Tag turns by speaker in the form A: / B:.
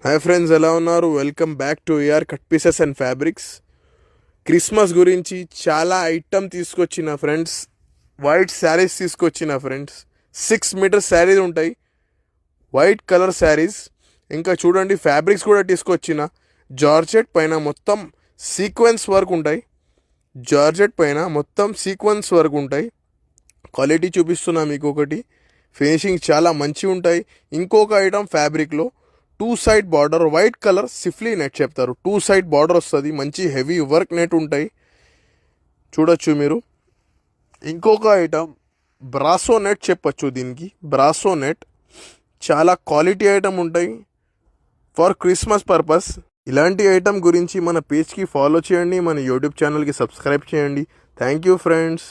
A: Hi friends, ఎలా ఉన్నారు? Welcome back to AR cut pieces and fabrics. Christmas గురించి చాలా ఐటమ్ తీసుకొచ్చిన ఫ్రెండ్స్. వైట్ శారీస్ తీసుకొచ్చిన ఫ్రెండ్స్. 6 మీటర్ శారీస్ ఉంటాయి, వైట్ కలర్ శారీస్. ఇంకా చూడండి, ఫ్యాబ్రిక్స్ కూడా తీసుకొచ్చిన. జార్జెట్ పైన మొత్తం సీక్వెన్స్ వర్క్ ఉంటాయి. జార్జెట్ పైన మొత్తం సీక్వెన్స్ వర్క్ ఉంటాయి. క్వాలిటీ చూపిస్తున్నా మీకు. ఒకటి ఫినిషింగ్ చాలా మంచిగా ఉంటాయి. ఇంకొక ఐటమ్ ఫ్యాబ్రిక్లో 2 side border, white colour schiffli net చెప్తారు. 2 సైడ్ బార్డర్ వస్తుంది, మంచి హెవీ వర్క్ నెట్ ఉంటాయి, చూడొచ్చు మీరు. ఇంకొక ఐటమ్ బ్రాసో నెట్ చెప్పచ్చు దీనికి. బ్రాసో నెట్ చాలా క్వాలిటీ ఐటమ్ ఉంటాయి ఫర్ క్రిస్మస్ పర్పస్. ఇలాంటి ఐటమ్ గురించి మన పేజ్కి ఫాలో చేయండి, మన యూట్యూబ్ ఛానల్కి సబ్స్క్రైబ్ చేయండి. Thank you friends.